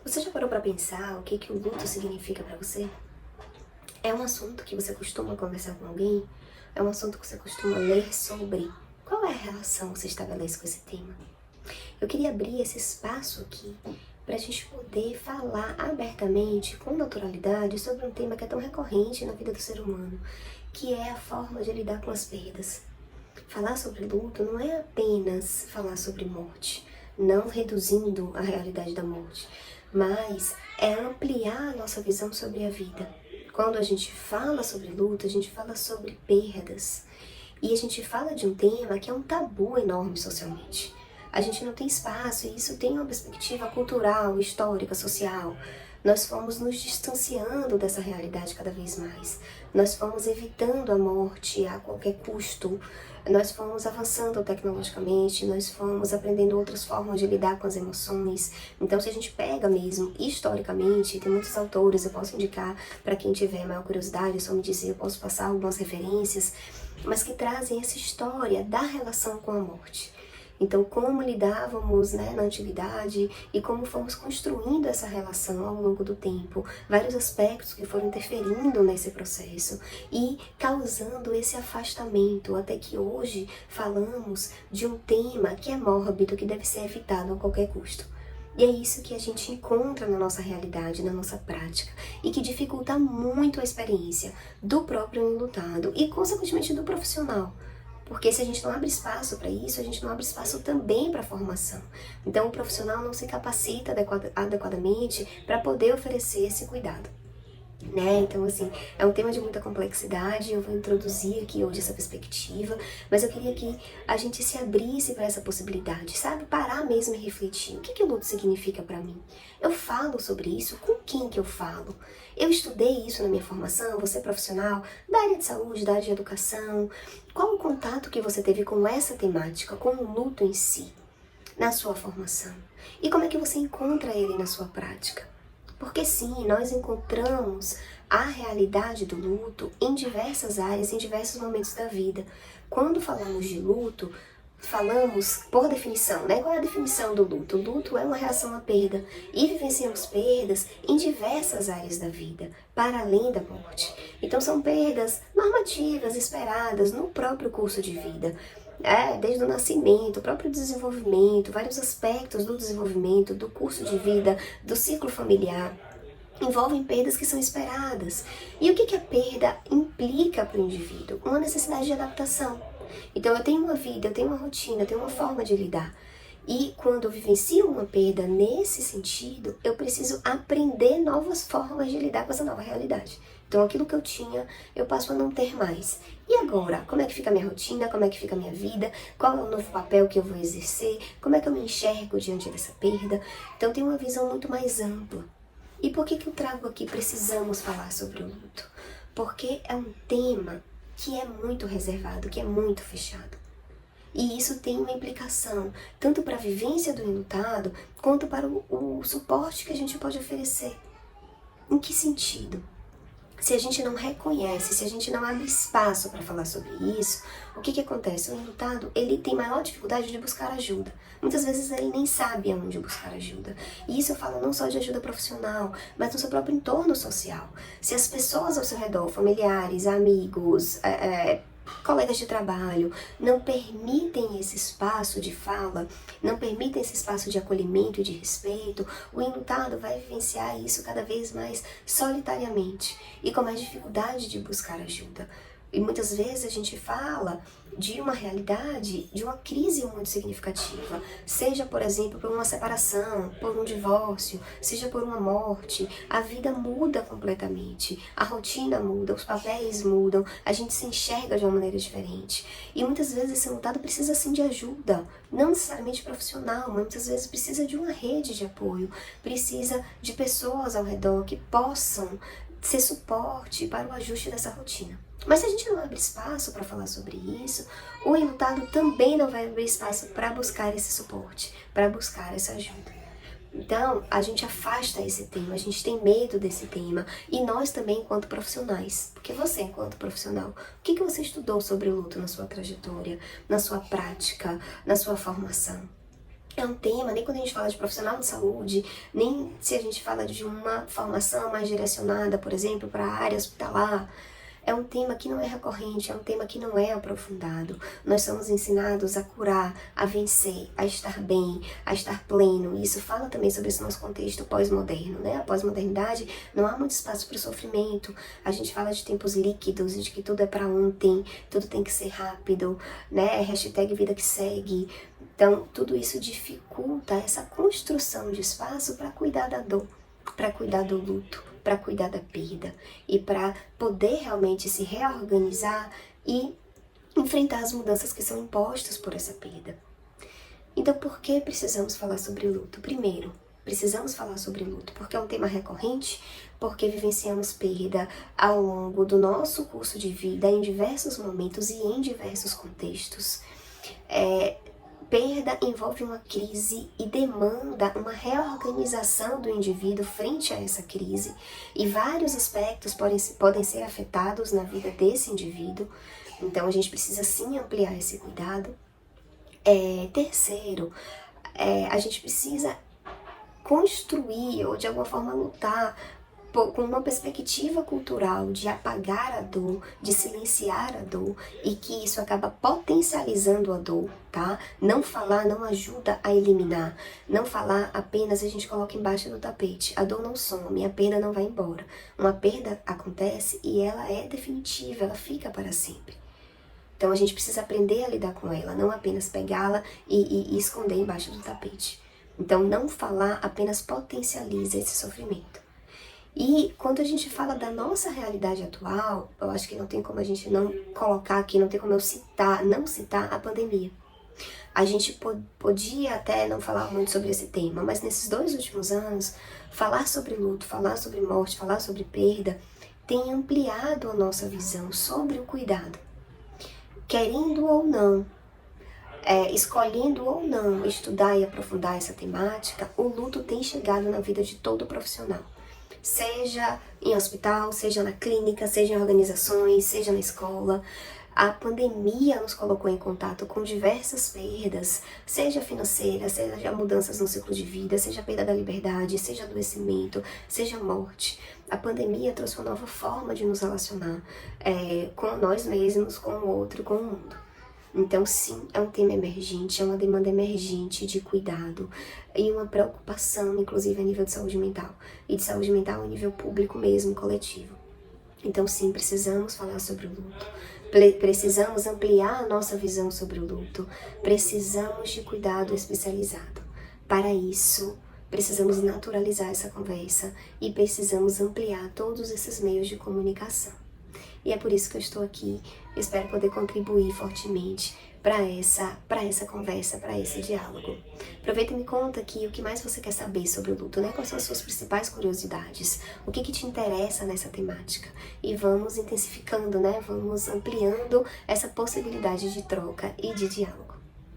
Você já parou para pensar o que o luto significa para você? É um assunto que você costuma conversar com alguém? É um assunto que você costuma ler sobre? Qual é a relação que você estabelece com esse tema? Eu queria abrir esse espaço aqui para a gente poder falar abertamente, com naturalidade, sobre um tema que é tão recorrente na vida do ser humano, que é a forma de lidar com as perdas. Falar sobre luto não é apenas falar sobre morte, não reduzindo a realidade da morte, mas é ampliar a nossa visão sobre a vida. Quando a gente fala sobre luto, a gente fala sobre perdas. E a gente fala de um tema que é um tabu enorme socialmente. A gente não tem espaço, e isso tem uma perspectiva cultural, histórica, social. Nós fomos nos distanciando dessa realidade cada vez mais. Nós fomos evitando a morte a qualquer custo. Nós fomos avançando tecnologicamente, nós fomos aprendendo outras formas de lidar com as emoções. Então, se a gente pega mesmo, historicamente, tem muitos autores, eu posso indicar para quem tiver maior curiosidade, é só me dizer, eu posso passar algumas referências, mas que trazem essa história da relação com a morte. Então, como lidávamos, na antiguidade e como fomos construindo essa relação ao longo do tempo, vários aspectos que foram interferindo nesse processo e causando esse afastamento, até que hoje falamos de um tema que é mórbido, que deve ser evitado a qualquer custo. E é isso que a gente encontra na nossa realidade, na nossa prática, e que dificulta muito a experiência do próprio enlutado e, consequentemente, do profissional. Porque se a gente não abre espaço para isso, a gente não abre espaço também para a formação. Então, o profissional não se capacita adequadamente para poder oferecer esse cuidado. Então, assim, é um tema de muita complexidade, eu vou introduzir aqui hoje essa perspectiva, mas eu queria que a gente se abrisse para essa possibilidade, sabe? Parar mesmo e refletir. O que o luto significa para mim? Eu falo sobre isso? Com quem que eu falo? Eu estudei isso na minha formação, você é profissional da área de saúde, da área de educação. Qual o contato que você teve com essa temática, com o luto em si, na sua formação? E como é que você encontra ele na sua prática? Porque sim, nós encontramos a realidade do luto em diversas áreas, em diversos momentos da vida. Quando falamos de luto, falamos, por definição, Qual é a definição do luto? O luto é uma reação à perda e vivenciamos perdas em diversas áreas da vida, para além da morte. Então são perdas normativas, esperadas no próprio curso de vida. Desde o nascimento, o próprio desenvolvimento, vários aspectos do desenvolvimento, do curso de vida, do ciclo familiar, envolvem perdas que são esperadas. E o que a perda implica para o indivíduo? Uma necessidade de adaptação. Então eu tenho uma vida, eu tenho uma rotina, eu tenho uma forma de lidar. E quando eu vivencio uma perda nesse sentido, eu preciso aprender novas formas de lidar com essa nova realidade. Então aquilo que eu tinha, eu passo a não ter mais. E agora? Como é que fica a minha rotina? Como é que fica a minha vida? Qual é o novo papel que eu vou exercer? Como é que eu me enxergo diante dessa perda? Então tem uma visão muito mais ampla. E por que eu trago aqui precisamos falar sobre o luto? Porque é um tema que é muito reservado, que é muito fechado. E isso tem uma implicação tanto para a vivência do enlutado, quanto para o suporte que a gente pode oferecer. Em que sentido? Se a gente não reconhece, se a gente não abre espaço para falar sobre isso, o que acontece? O enlutado, ele tem maior dificuldade de buscar ajuda. Muitas vezes ele nem sabe aonde buscar ajuda. E isso eu falo não só de ajuda profissional, mas no seu próprio entorno social. Se as pessoas ao seu redor, familiares, amigos, colegas de trabalho, não permitem esse espaço de fala, não permitem esse espaço de acolhimento e de respeito, o enlutado vai vivenciar isso cada vez mais solitariamente e com mais dificuldade de buscar ajuda. E muitas vezes a gente fala de uma realidade, de uma crise muito significativa, seja, por exemplo, por uma separação, por um divórcio, seja por uma morte. A vida muda completamente, a rotina muda, os papéis mudam, a gente se enxerga de uma maneira diferente. E muitas vezes esse enlutado precisa sim de ajuda, não necessariamente profissional, mas muitas vezes precisa de uma rede de apoio, precisa de pessoas ao redor que possam ser suporte para o ajuste dessa rotina. Mas se a gente não abre espaço para falar sobre isso, o enlutado também não vai abrir espaço para buscar esse suporte, para buscar essa ajuda. Então, a gente afasta esse tema, a gente tem medo desse tema, e nós também enquanto profissionais. Porque você, enquanto profissional, o que você estudou sobre o luto na sua trajetória, na sua prática, na sua formação? É um tema, nem quando a gente fala de profissional de saúde, nem se a gente fala de uma formação mais direcionada, por exemplo, para a área hospitalar. É um tema que não é recorrente, é um tema que não é aprofundado. Nós somos ensinados a curar, a vencer, a estar bem, a estar pleno. E isso fala também sobre esse nosso contexto pós-moderno, né? A pós-modernidade não há muito espaço para o sofrimento. A gente fala de tempos líquidos e de que tudo é para ontem, tudo tem que ser rápido, né? Hashtag vida que segue. Então, tudo isso dificulta essa construção de espaço para cuidar da dor, para cuidar do luto, para cuidar da perda e para poder realmente se reorganizar e enfrentar as mudanças que são impostas por essa perda. Então, por que precisamos falar sobre luto? Primeiro, precisamos falar sobre luto porque é um tema recorrente, porque vivenciamos perda ao longo do nosso curso de vida em diversos momentos e em diversos contextos. Perda envolve uma crise e demanda uma reorganização do indivíduo frente a essa crise, e vários aspectos podem ser afetados na vida desse indivíduo, então a gente precisa sim ampliar esse cuidado. Terceiro, a gente precisa construir ou de alguma forma lutar com uma perspectiva cultural de apagar a dor, de silenciar a dor, e que isso acaba potencializando a dor, tá? Não falar não ajuda a eliminar. Não falar apenas a gente coloca embaixo do tapete. A dor não some, a perda não vai embora. Uma perda acontece e ela é definitiva, ela fica para sempre. Então a gente precisa aprender a lidar com ela, não apenas pegá-la e esconder embaixo do tapete. Então não falar apenas potencializa esse sofrimento. E quando a gente fala da nossa realidade atual, eu acho que não tem como a gente não colocar aqui, não tem como eu não citar a pandemia. A gente podia até não falar muito sobre esse tema, mas nesses 2 últimos anos, falar sobre luto, falar sobre morte, falar sobre perda, tem ampliado a nossa visão sobre o cuidado. Querendo ou não, escolhendo ou não estudar e aprofundar essa temática, o luto tem chegado na vida de todo profissional. Seja em hospital, seja na clínica, seja em organizações, seja na escola. A pandemia nos colocou em contato com diversas perdas, seja financeira, seja mudanças no ciclo de vida, seja perda da liberdade, seja adoecimento, seja morte. A pandemia trouxe uma nova forma de nos relacionar com nós mesmos, com o outro, com o mundo. Então, sim, é um tema emergente, é uma demanda emergente de cuidado e uma preocupação, inclusive, a nível de saúde mental. E de saúde mental a nível público mesmo, coletivo. Então, sim, precisamos falar sobre o luto. Precisamos ampliar a nossa visão sobre o luto. Precisamos de cuidado especializado. Para isso, precisamos naturalizar essa conversa e precisamos ampliar todos esses meios de comunicação. E é por isso que eu estou aqui. Eu espero poder contribuir fortemente para essa conversa, para esse diálogo. Aproveita e me conta aqui o que mais você quer saber sobre o luto, né? Quais são as suas principais curiosidades? O que te interessa nessa temática? E vamos intensificando, né? Vamos ampliando essa possibilidade de troca e de diálogo.